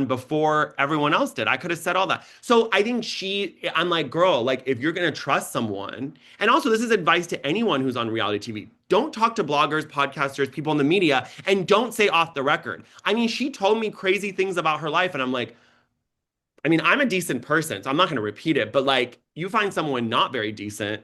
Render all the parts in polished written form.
on before everyone else did. I could have said all that. So I think I'm like, girl, like if you're going to trust someone, and also this is advice to anyone who's on reality TV, don't talk to bloggers, podcasters, people in the media, and don't say off the record. I mean, she told me crazy things about her life, and I'm like, I mean, I'm a decent person, so I'm not going to repeat it, but like, you find someone not very decent.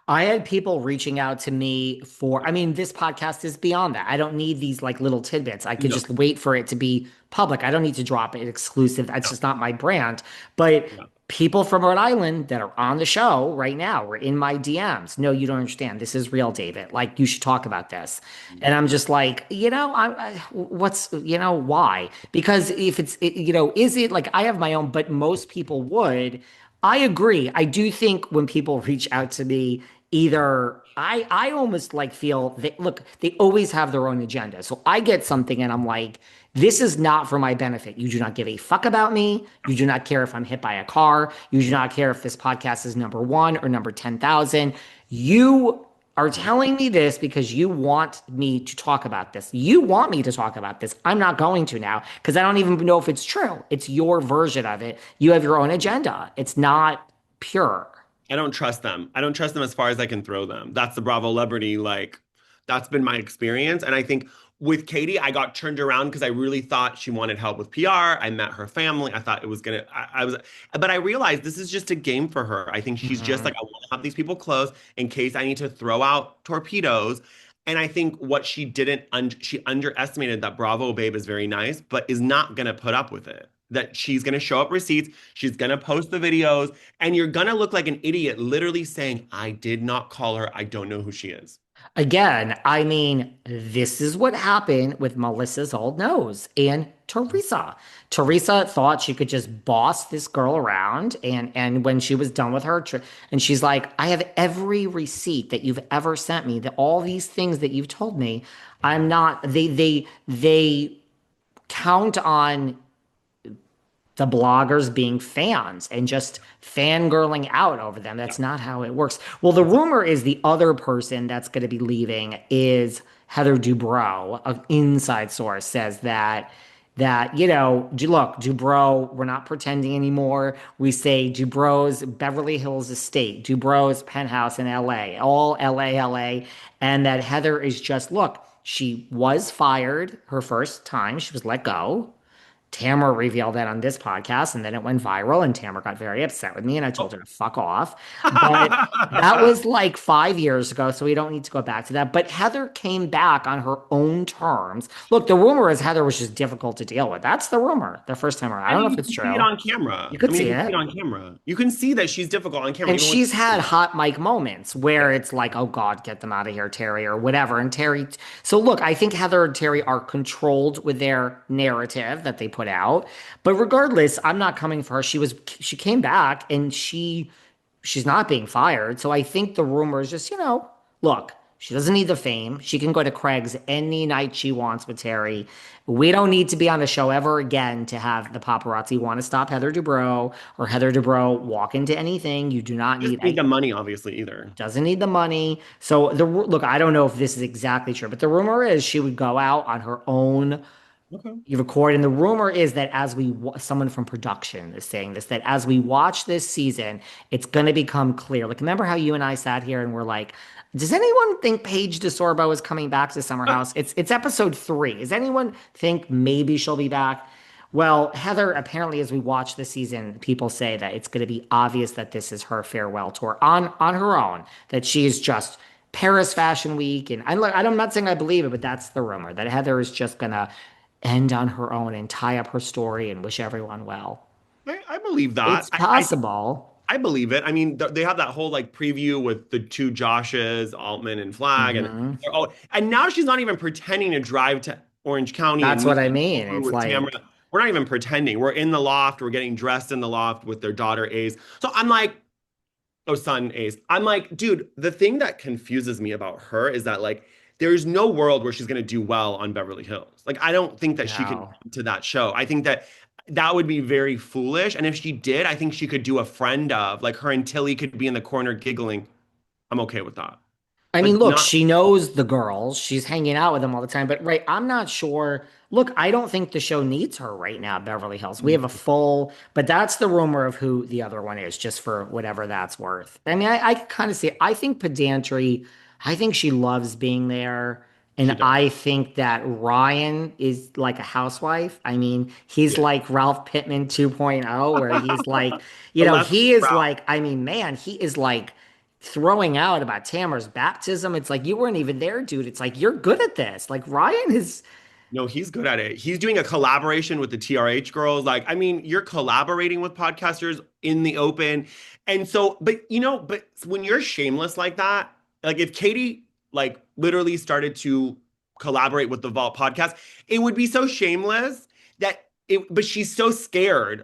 I had people reaching out to me for, I mean, this podcast is beyond that. I don't need these like little tidbits. I could No, just wait for it to be public. I don't need to drop it exclusive. That's no, just not my brand. But no. people from Rhode Island that are on the show right now were in my DMs. No, you don't understand. This is real, David. Like, you should talk about this. And I'm just like, what's, why? Because if is it like I have my own, but most people would. I agree. I do think when people reach out to me, either I almost like feel that look, they always have their own agenda. So I get something and I'm like, this is not for my benefit. You do not give a fuck about me. You do not care if I'm hit by a car. You do not care if this podcast is number one or number 10,000. You are telling me this because you want me to talk about this. You want me to talk about this. I'm not going to now because I don't even know if it's true. It's your version of it. You have your own agenda. It's not pure. I don't trust them. I don't trust them as far as I can throw them. That's the Bravo celebrity. Like, that's been my experience. And I think with Katie, I got turned around because I really thought she wanted help with PR. I met her family. I thought it was gonna, I was, but I realized this is just a game for her. I think she's just Mhm. like, I want to have these people close in case I need to throw out torpedoes. And I think what she didn't, she underestimated that Bravo babe is very nice, but is not gonna put up with it. That she's gonna show up receipts, she's gonna post the videos, and you're gonna look like an idiot literally saying, I did not call her. I don't know who she is. Again, I mean, this is what happened with Melissa's old nose and Teresa. Teresa thought she could just boss this girl around, and when she was done with her, and she's like, "I have every receipt that you've ever sent me, that all these things that you've told me, I'm not." They count on the bloggers being fans and just fangirling out over them. Yeah. That's not how it works. Well, the rumor is the other person that's going to be leaving is Heather Dubrow. An inside source says look, Dubrow, we're not pretending anymore. We say Dubrow's Beverly Hills estate, Dubrow's penthouse in LA, all LA, and that Heather is just, look, she was fired her first time. She was let go. Tamra revealed that on this podcast, and then it went viral, and Tamra got very upset with me, and I told Oh. her to fuck off. But that was like 5 years ago, so we don't need to go back to that. But Heather came back on her own terms. Look, the rumor is Heather was just difficult to deal with. That's the rumor the first time around. I I don't know mean, if you it's can see it true. on camera. You I could mean, see you can see it. it on camera. You can see that she's difficult on camera, And even when she's had she's hot mic moments where yeah. it's like, oh God, get them out of here, Terry, or whatever. And Terry, so look, I think Heather and Terry are controlled with their narrative that they put out. But regardless, I'm not coming for her. She came back and she's not being fired. So I think the rumor is just, look, she doesn't need the fame. She can go to Craig's any night she wants with Terry. We don't need to be on the show ever again to have the paparazzi want to stop Heather Dubrow or Heather Dubrow walk into anything. You do not She need. doesn't need the money, obviously, either. Doesn't need the money. So look, I don't know if this is exactly true, but the rumor is she would go out on her own. Okay. You record, and the rumor is that someone from production is saying this, that as we watch this season, it's going to become clear. Like, remember how you and I sat here and we're like, does anyone think Paige DeSorbo is coming back to Summer House? It's episode 3. Does anyone think maybe she'll be back? Well, Heather, apparently, as we watch the season, people say that it's going to be obvious that this is her farewell tour on her own, that she is just Paris Fashion Week. And I'm not saying I believe it, but that's the rumor, that Heather is just going to end on her own and tie up her story and wish everyone well. I believe that. It's possible. I believe it. I mean, they have that whole like preview with the two Joshes, Altman and Flag, and Hmm. oh, and now she's not even pretending to drive to Orange County and That's meet what I mean. over It's with like, Tamra. We're not even pretending. We're in the loft. We're getting dressed in the loft with their daughter Ace. So I'm like, oh, son Ace. I'm like, dude, the thing that confuses me about her is that like there's no world where she's gonna do well on Beverly Hills. Like I don't think that she could no. come to that show. I think that that would be very foolish. And if she did, I think she could do a friend of like her and Tilly could be in the corner giggling. I'm okay with that. I mean, but look, not. she knows the girls. She's hanging out with them all the time. But right, I'm not sure. Look, I don't think the show needs her right now, Beverly Hills. We have a full, but that's the rumor of who the other one is, just for whatever that's worth. I mean, I can kind of see it. I think pedantry, I think she loves being there. And She does. I think that Ryan is like a housewife. I mean, he's Yeah. like Ralph Pittman 2.0, where he's like, The left he is route. like, I mean, man, he is like throwing out about Tamara's baptism. It's like you weren't even there, dude. It's like you're good at this. Like Ryan is No, he's good at it. He's doing a collaboration with the TRH girls. Like, I mean, you're collaborating with podcasters in the open. And so, but when you're shameless like that, like if Katie like literally started to collaborate with the Vault podcast, it would be so shameless that but she's so scared.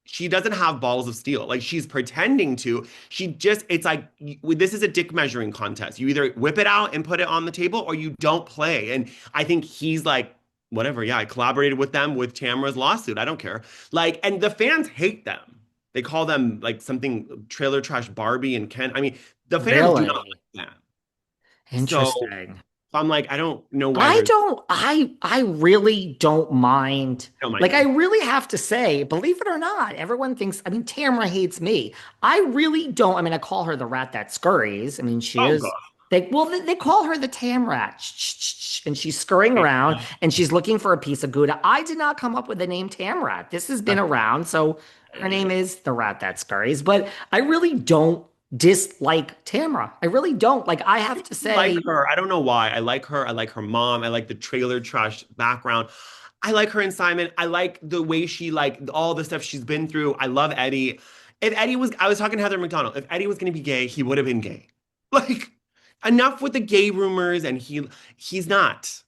She doesn't have balls of steel. Like she's pretending to. It's like, this is a dick measuring contest. You either whip it out and put it on the table or you don't play. And I think he's like, whatever. Yeah, I collaborated with them with Tamara's lawsuit. I don't care. Like, and the fans hate them. They call them like something trailer trash Barbie and Ken. I mean, the fans do not really like them. So interesting. I'm like, I don't know why I there's don't I really don't mind. no mind Like I them. really have to say, believe it or not, everyone thinks, I mean, Tamara hates me. I really don't. I mean, I call her the rat that scurries. I mean, she Oh is God. they call her the Tam rat. And she's scurrying around and she's looking for a piece of Gouda. I did not come up with the name Tam rat. This has been around, so her name is the rat that scurries. But I really don't dislike Tamara. I really don't. Like I have to Like say, her. I don't know why. I like her. I like her mom. I like the trailer trash background. I like her and Simon. I like the way she like all the stuff she's been through. I love Eddie. If Eddie was, I was talking to Heather McDonald. If Eddie was going to be gay, he would have been gay. Like enough with the gay rumors, and he's not.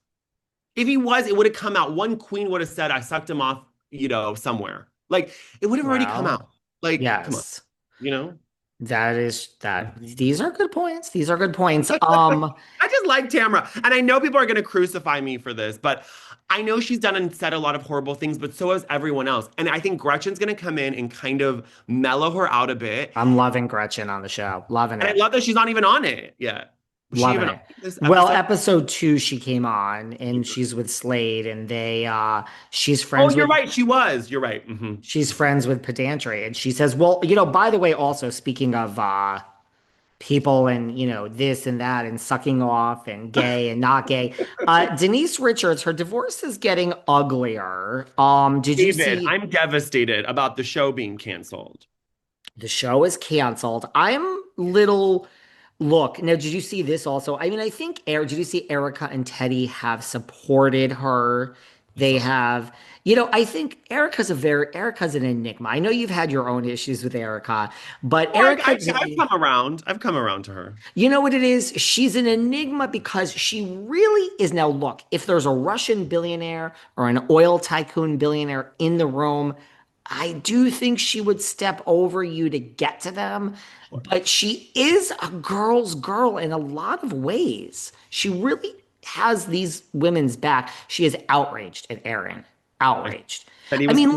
If he was, it would have come out. One queen would have said, "I sucked him off," somewhere. Like it would have already come well, out. Like, come on, yes. you know. That is that. These are good points. These are good points. I just like Tamra. And I know people are going to crucify me for this, but I know she's done and said a lot of horrible things, but so has everyone else. And I think Gretchen's going to come in and kind of mellow her out a bit. I'm loving Gretchen on the show. Loving And I it. love that she's not even on it yet. Was she Loving even on it. this Well, episode? episode 2 she came on and she's with Slade and they she's Oh, friends you're with right. She was. You're right. she's friends with Pedantry and she says, "Well, by the way, also speaking of people and this and that and sucking off and gay and not gay. Denise Richards, her divorce is getting uglier. Did you David, see I'm devastated about the show being canceled. the show is canceled? I'm little look now. Did you see this also? I mean, I think did you see Erika and Teddy have supported her? I They saw. have, I think Erica's an enigma. I know you've had your own issues with Erika, but Oh, Erika I've come around. I've come around to her. You know what it is? She's an enigma because she really is. Now, look, if there's a Russian billionaire or an oil tycoon billionaire in the room, I do think she would step over you to get to them. Sure. But she is a girl's girl in a lot of ways. She really has these women's back. She is outraged at Aaron. I Outraged. said he I was mean,